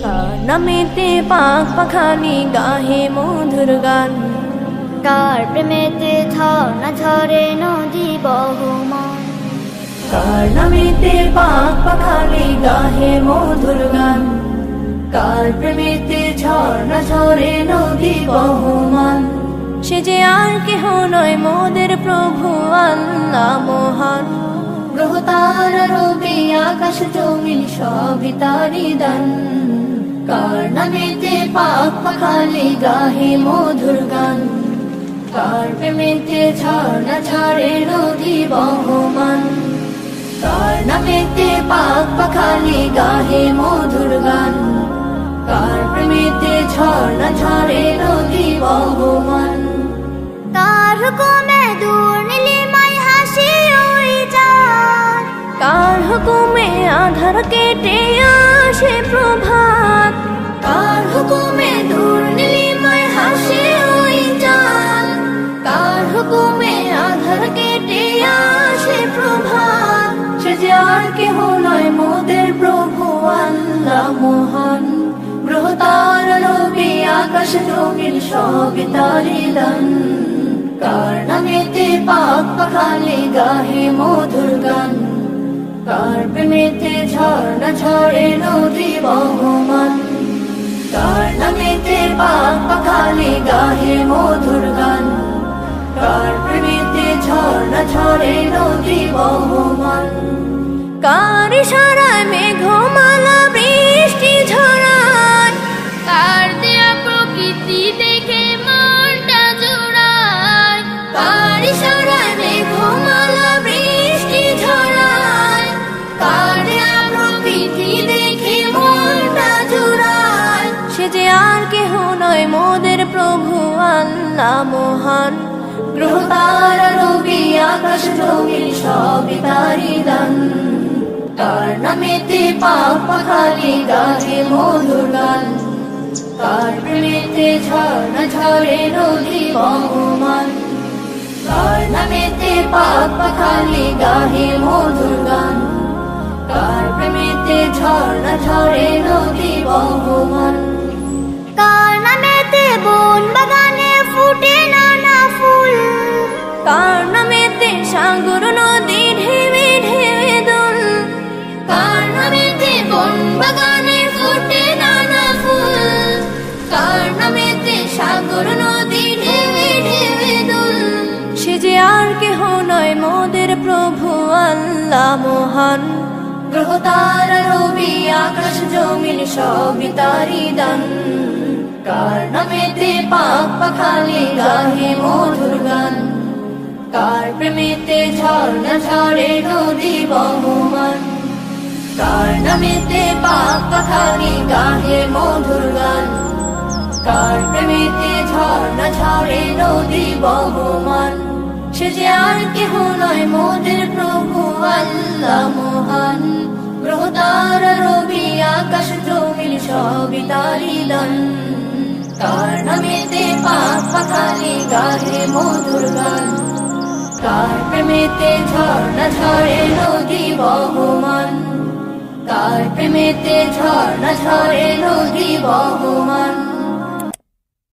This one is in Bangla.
কার নামেতে পাখ পাখালি গাহে মধুর গান, কার প্রেমেতে ঝর্ণা ঝরে নদী বহমান। কার নামেতে পাখ পাখালি গাহে মধুর গান, কার প্রেমেতে ঝর্ণা ঝরে নদী বহমান। সে যে আর কেহ নয় মোদের প্রভু আল্লাহ মহান। গ্রহ তারা রবি আকাশ জমিন সবই তারি দান, কার নামেতে পাখ পাখালি গাহে মধুর গান, কার প্রেমেতে ঝর্ণা ঝরে নদী বহমান। কার নামেতে পাখ পাখালি গাহে মধুর গান, কার প্রেমেতে ঝর্ণা ঝরে নদী বহমান। কার হুকুমে দূর নীলিমায় হাসি উড়ে যায়, কার হুকুমে আধার কেটে আসে প্রভাত, কার হুকুমে দূর নীলিমায় হাসি উড়ে যায়, কার হুকুমে আধার কেটে আসে প্রভাত। সে যে আর কেহ নয় মোদের প্রভু আল্লাহ মহান। গ্রহ তারা রবি আকাশ জমিন সবই তারি দান, কার নামেতে পাখ পাখালি গাহে মধুর গান, কার প্রেমেতে ঝর্ণা ঝরে নদী বহমান। কার নামেতে পাখ পাখালি গাহে মধুর গান, কার প্রেমেতে ঝর্ণা ঝরে নদী বহমান। কার ইশারায় মেঘমালা বৃষ্টি ঝরায়, কার দেয়া প্রকৃতি দেখে মনটা জোড়ায়, কার ইশারায় মেঘমালা বৃষ্টি ঝরায়, কার দেয়া প্রকৃতি দেখে মনটা জোড়ায়। সে যে আর কেহ নয় মোদের প্রভু আল্লাহ মহান। গ্রহ তারা রবি আকাশ জমিন সবই তারি দান, কার নামেতে পাখ পাখালি গাহে মধুর গান, কার প্রেমেতে ঝর্ণা ঝরে নদী বহমান। কার নামেতে পাখ পাখালি গাহে মধুর গান, কার প্রেমেতে ঝর্ণা ঝরে নদী বহমান। কার নামেতে বন বাগানে ফুটে নানা ফুল, কার নামেতে সাগর নদী ঢেউে ঢেউে দোল, কার নামেতে বন বাগানে ফুটে নানা ফুল, কার নামেতে সাগর নদী ঢেউে ঢেউে দোল। সে যে আর কেহ নয় মোদের প্রভু আল্লাহ মহান। গ্রহ তারা রবি আকাশ জমিন সবই তারি দান, কার নামেতে পাখ পাখালি গাহে মধুর গান, কার প্রেমেতে ঝর্ণা ঝরে নদী বহমান। কার নামেতে পাখ পাখালি গাহে মধুর গান, কার প্রেমেতে ঝর্ণা ঝরে নদী বহমান। সে যে আর কেহ নয় মোদের প্রভু আল্লাহ মহান। গ্রহ তারা রবি আকাশ জমিন সবই তারি দান, কার নামেতে পাখ পাখালি গাহে মধুর গান, কার প্রেমেতে ঝর্ণা ঝরে নদী বহমান। কার প্রেমেতে ঝর্ণা ঝরে নদী বহমান।